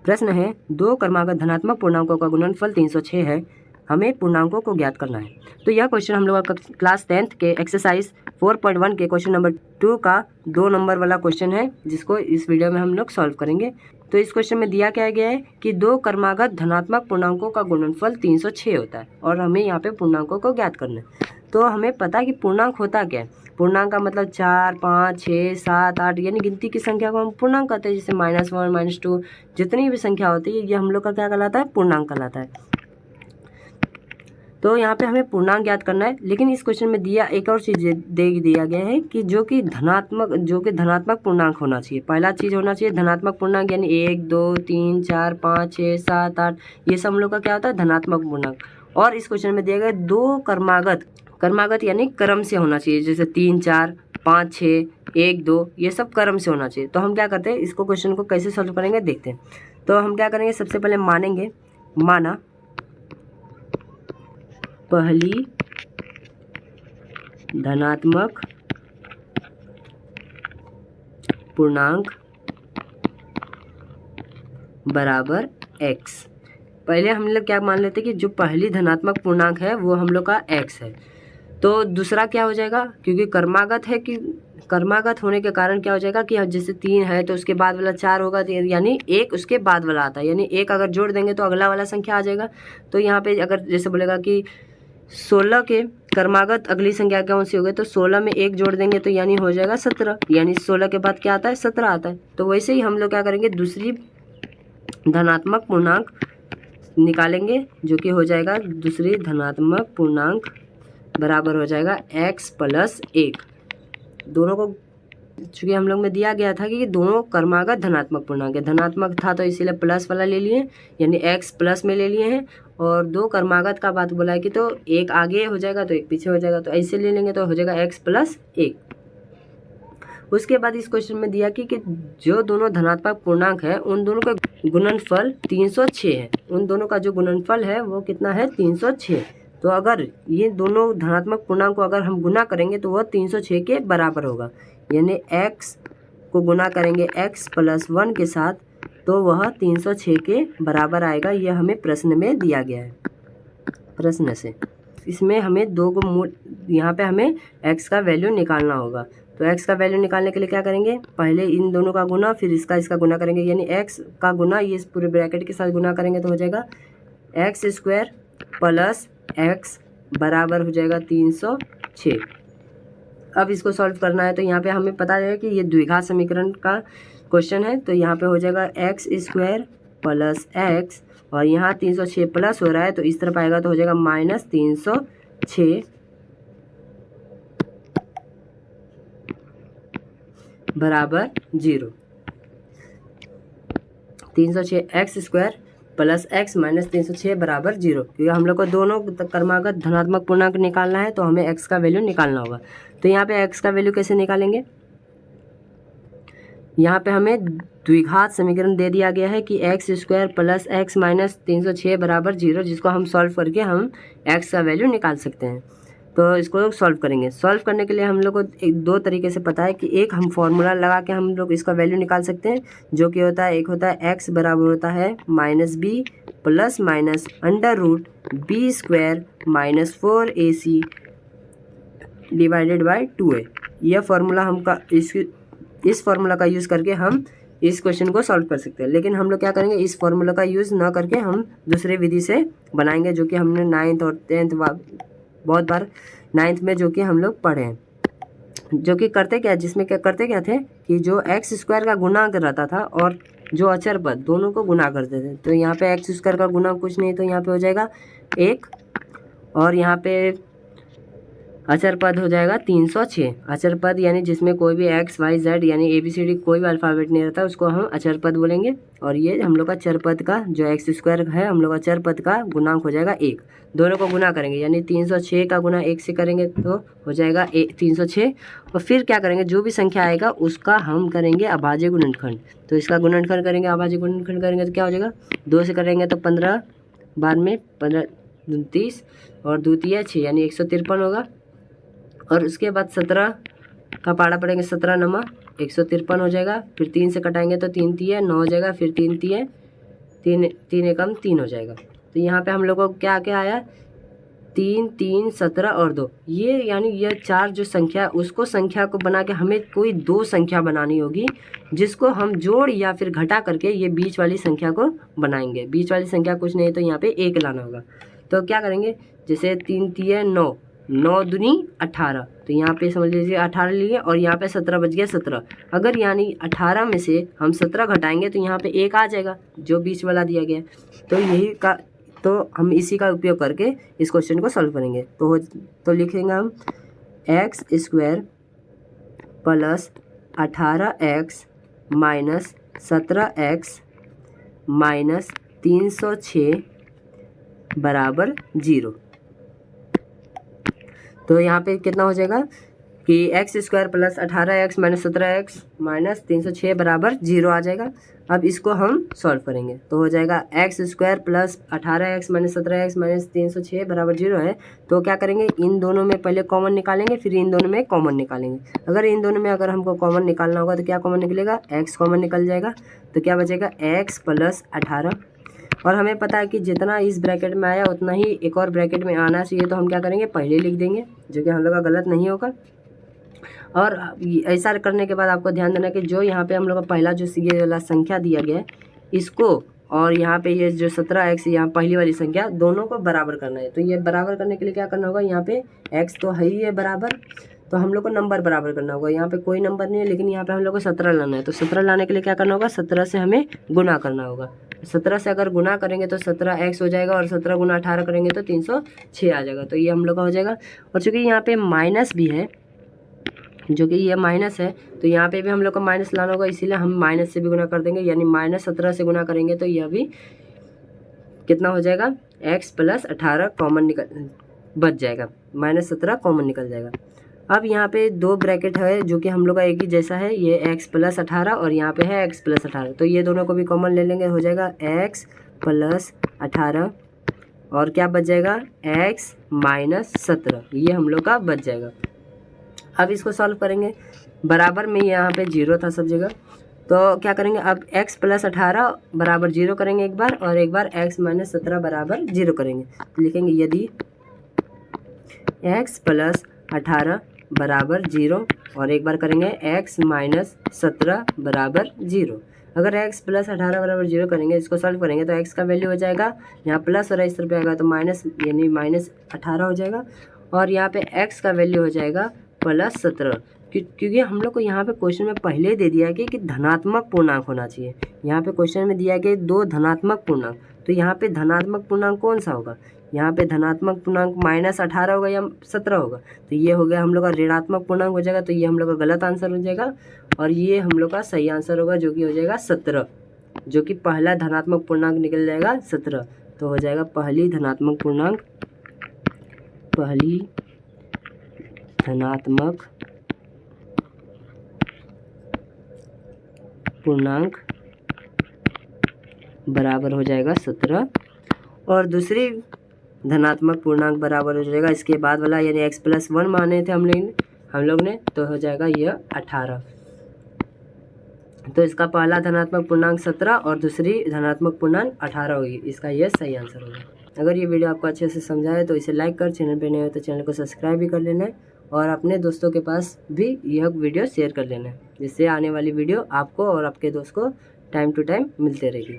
प्रश्न है, दो क्रमागत धनात्मक पूर्णांकों का गुणनफल 306 है, हमें पूर्णांकों को ज्ञात करना है। तो यह क्वेश्चन हम लोग क्लास 10th के एक्सरसाइज 4.1 के क्वेश्चन नंबर 2 का 2 नंबर वाला क्वेश्चन है, जिसको इस वीडियो में हम लोग सॉल्व करेंगे। तो इस क्वेश्चन में दिया क्या गया है कि दो क्रमागत धनात्मक पूर्णांकों का गुणनफल 306 होता है और हमें यहाँ पे पूर्णांकों को ज्ञात करना है। तो हमें पता है कि पूर्णांक होता क्या है। पूर्णांक का मतलब 4, 5, 6, 7, 8 यानी गिनती की संख्या को हम पूर्णांक कहते हैं। जैसे -1, -2 जितनी भी संख्या होती है ये हम लोग का क्या कहलाता है, पूर्णांक कहलाता है। तो यहाँ पे हमें पूर्णांक ज्ञात करना है। लेकिन इस क्वेश्चन में दिया एक और चीज़ दे दिया गया है कि जो कि धनात्मक पूर्णांक होना चाहिए। पहला चीज़ होना चाहिए धनात्मक पूर्णांक, यानी 1, 2, 3, 4, 5, 6, 7, 8 ये सब हम लोग का क्या होता है, धनात्मक पूर्णांक। और इस क्वेश्चन में दिया गया दो क्रमागत यानी क्रम से होना चाहिए। जैसे 3, 4, 5, 6, 1, 2 ये सब क्रम से होना चाहिए। तो हम क्या करते हैं, इसको क्वेश्चन को कैसे सॉल्व करेंगे देखते हैं। तो हम क्या करेंगे, सबसे पहले माना पहली धनात्मक पूर्णांक बराबर x। पहले हम लोग क्या मान लेते हैं कि जो पहली धनात्मक पूर्णांक है वो हम लोग का x है। तो दूसरा क्या हो जाएगा, क्योंकि क्रमागत है कि क्रमागत होने के कारण क्या हो जाएगा कि जैसे 3 है तो उसके बाद वाला 4 होगा, तो यानी 1 उसके बाद वाला आता है, यानी 1 अगर जोड़ देंगे तो अगला वाला संख्या आ जाएगा। तो यहाँ पे अगर जैसे बोलेगा कि 16 के क्रमागत अगली संख्या कौन सी होगी, तो 16 में 1 जोड़ देंगे तो यानी हो जाएगा 17, यानी 16 के बाद क्या आता है, 17 आता है। तो वैसे ही हम लोग क्या करेंगे, दूसरी धनात्मक पूर्णांक निकालेंगे, जो कि हो जाएगा दूसरी धनात्मक पूर्णांक बराबर हो जाएगा x + 1। दोनों को चूँकि हम लोग में दिया गया था कि दोनों क्रमागत धनात्मक पूर्णांक है, धनात्मक था तो इसीलिए प्लस वाला ले लिए, यानी x प्लस में ले लिए हैं। और दो क्रमागत का बात बोला है कि तो एक आगे हो जाएगा तो एक पीछे हो जाएगा, तो ऐसे ले लेंगे तो हो जाएगा x + 1। उसके बाद इस क्वेश्चन में दिया कि जो दोनों धनात्मक पूर्णांक है उन दोनों का गुणनफल 306 है। उन दोनों का जो गुणनफल है वो कितना है, 306। तो अगर ये दोनों धनात्मक पूर्णांक को अगर हम गुना करेंगे तो वह 306 के बराबर होगा, यानी x को गुना करेंगे x + 1 के साथ तो वह 306 के बराबर आएगा। यह हमें प्रश्न में दिया गया है। प्रश्न से इसमें हमें दो को यहाँ पे हमें x का वैल्यू निकालना होगा। तो x का वैल्यू निकालने के लिए क्या करेंगे, पहले इन दोनों का गुना फिर इसका गुना करेंगे, यानी x का गुना ये पूरे ब्रैकेट के साथ गुना करेंगे तो हो जाएगा x² + x बराबर हो जाएगा 306। अब इसको सॉल्व करना है तो यहाँ पे हमें पता है कि ये द्विघात समीकरण का क्वेश्चन है। तो यहाँ पे हो जाएगा x² + x और यहाँ 306 प्लस हो रहा है तो इस तरफ आएगा तो हो जाएगा -306 बराबर 0। 306 x² + x - 306 बराबर 0, क्योंकि हम लोग को दोनों क्रमागत धनात्मक पूर्णांक निकालना है तो हमें x का वैल्यू निकालना होगा। तो यहाँ पे x का वैल्यू कैसे निकालेंगे, यहाँ पे हमें द्विघात समीकरण दे दिया गया है कि x² + x - 306 बराबर 0, जिसको हम सॉल्व करके हम x का वैल्यू निकाल सकते हैं। तो इसको सॉल्व करेंगे। सॉल्व करने के लिए हम लोग को दो तरीके से पता है कि एक हम फॉर्मूला लगा के हम लोग इसका वैल्यू निकाल सकते हैं, जो कि होता है, एक होता है x बराबर होता है -b + √b² - 4ac / 2a। यह फार्मूला इस फार्मूला का यूज़ करके हम इस क्वेश्चन को सॉल्व कर सकते हैं। लेकिन हम लोग क्या करेंगे, इस फार्मूला का यूज़ ना करके हम दूसरे विधि से बनाएंगे, जो कि हमने 9th और 10th बहुत बार 9th में जो कि हम लोग पढ़े हैं। जो कि करते क्या थे कि जो x² का गुणांक रहता था और जो अचर पद दोनों को गुना करते थे। तो यहाँ पे x² का गुना कुछ नहीं, तो यहाँ पे हो जाएगा 1 और यहाँ पे अचर पद हो जाएगा 306। अचर पद यानी जिसमें कोई भी x, y, z यानी ABCD कोई भी अल्फ़ाबेट नहीं रहता, उसको हम अचर पद बोलेंगे। और ये हम लोग का चर पद का जो x² है हम लोग का चर पद का गुणांक हो जाएगा 1। दोनों को गुना करेंगे, यानी 306 का गुना 1 से करेंगे तो हो जाएगा 306। और फिर क्या करेंगे, जो भी संख्या आएगा उसका हम करेंगे अभाज्य गुणनखंड। तो इसका गुणनखंड करेंगे, अभाज्य गुणनखंड करेंगे तो क्या हो जाएगा, 2 से करेंगे तो 15, बाद में 15 29 और 2 × 6 यानी 153 होगा। और उसके बाद 17 का पाड़ा पड़ेंगे, 17 × 9 153 हो जाएगा। फिर 3 से कटाएंगे तो 3 × 3 9 हो जाएगा, फिर 3 × 3 3 3 एकम 3 हो जाएगा। तो यहाँ पे हम लोग को क्या क्या आया, 3 3 17 और 2, ये यानी ये 4 जो संख्या उसको संख्या को बना के हमें कोई 2 संख्या बनानी होगी जिसको हम जोड़ या फिर घटा करके ये बीच वाली संख्या को बनाएंगे। बीच वाली संख्या कुछ नहीं तो यहाँ पे 1 लाना होगा। तो क्या करेंगे, जैसे 3 3 9, 9 दूनी 18, तो यहाँ पे समझ लीजिए 18 लिए और यहाँ पे 17 बच गया 17। अगर यानी 18 में से हम 17 घटाएंगे तो यहाँ पे 1 आ जाएगा जो बीच वाला दिया गया। तो हम इसी का उपयोग करके इस क्वेश्चन को सॉल्व करेंगे। तो लिखेंगे हम x square plus 18x minus 17x minus 306 बराबर 0। तो यहाँ पे कितना हो जाएगा कि x square plus 18x minus 17x minus 306 बराबर 0 आ जाएगा। अब इसको हम सॉल्व करेंगे तो हो जाएगा x square plus 18x minus 17x minus 306 बराबर 0 है। तो क्या करेंगे, इन दोनों में पहले कॉमन निकालेंगे, फिर इन दोनों में कॉमन निकालेंगे। अगर इन दोनों में अगर हमको कॉमन निकालना होगा तो क्या कॉमन निकलेगा, x कॉमन निकल जाएगा। तो क्या बचेगा, x प्लस 18, और हमें पता है कि जितना इस ब्रैकेट में आया उतना ही एक और ब्रैकेट में आना चाहिए। तो हम क्या करेंगे, पहले लिख देंगे, जो कि हम लोग का गलत नहीं होगा। और ऐसा करने के बाद आपको ध्यान देना कि जो यहाँ पे हम लोग का पहला जो ये वाला संख्या दिया गया है इसको और यहाँ पे ये जो 17x यहाँ पहली वाली संख्या दोनों को बराबर करना है। तो ये बराबर करने के लिए क्या करना होगा, यहाँ पे x तो है ही है बराबर, तो हम लोग को नंबर बराबर करना होगा। यहाँ पे कोई नंबर नहीं है लेकिन यहाँ पे हम लोग को 17 लाना है। तो 17 लाने के लिए क्या करना होगा, 17 से हमें गुना करना होगा। 17 से अगर गुना करेंगे तो 17x हो जाएगा और 17 गुना 18 करेंगे तो 306 आ जाएगा। तो ये हम लोग का हो जाएगा। और चूँकि यहाँ पे माइनस भी है, जो कि ये माइनस है, तो यहाँ पे भी हम लोग को माइनस लाना होगा, इसीलिए हम माइनस से भी गुना कर देंगे। यानी माइनस 17 से गुना करेंगे तो यह भी कितना हो जाएगा, x प्लस 18 कॉमन बच जाएगा, माइनस 17 कॉमन निकल जाएगा। अब यहाँ पे 2 ब्रैकेट है जो कि हम लोग का एक ही जैसा है, ये x प्लस 18 और यहाँ पे है x प्लस 18। तो ये दोनों को भी कॉमन ले लेंगे, हो जाएगा x प्लस 18 और क्या बच जाएगा, x माइनस 17, ये हम लोग का बच जाएगा। अब इसको सॉल्व करेंगे, बराबर में यहाँ पे 0 था सब जगह, तो क्या करेंगे, अब x प्लस 18 बराबर 0 करेंगे एक बार, और एक बार x माइनस 17 बराबर 0 करेंगे। तो लिखेंगे यदि x प्लस 18 बराबर 0 और एक बार करेंगे x माइनस 17 बराबर 0। अगर x प्लस 18 बराबर 0 करेंगे, इसको सॉल्व करेंगे तो x का वैल्यू हो जाएगा, यहाँ प्लस और इस तरफ आएगा तो माइनस, यानी माइनस 18 हो जाएगा, और यहाँ पे x का वैल्यू हो जाएगा प्लस 17। क्योंकि हम लोग को यहाँ पे क्वेश्चन में पहले ही दे दिया है कि धनात्मक पूर्णांक होना चाहिए। यहाँ पे क्वेश्चन में दिया गया 2 धनात्मक पूर्णांक, तो यहाँ पे धनात्मक पूर्णांक कौन सा होगा, यहाँ पे धनात्मक पूर्णांक माइनस 18 होगा या 17 होगा। तो ये हो गया हम लोग का ऋणात्मक पूर्णांक हो जाएगा, तो ये हम लोग का गलत आंसर हो जाएगा, और ये हम लोग का सही आंसर होगा जो कि हो जाएगा 17, जो कि पहला धनात्मक पूर्णांक निकल जाएगा 17। तो हो जाएगा पहली धनात्मक पूर्णांक बराबर हो जाएगा 17, और दूसरी धनात्मक पूर्णांक बराबर हो जाएगा इसके बाद वाला, यानी x प्लस 1 माने थे हम लोग ने, तो हो जाएगा यह 18। तो इसका पहला धनात्मक पूर्णांक 17 और दूसरी धनात्मक पूर्णांक 18 होगी, इसका यह सही आंसर होगा। अगर ये वीडियो आपको अच्छे से समझा है तो इसे लाइक कर, चैनल पे नए हो तो चैनल को सब्सक्राइब भी कर लेना है, और अपने दोस्तों के पास भी यह वीडियो शेयर कर लेना है, जिससे आने वाली वीडियो आपको और आपके दोस्त को टाइम टू टाइम मिलते रहेगी।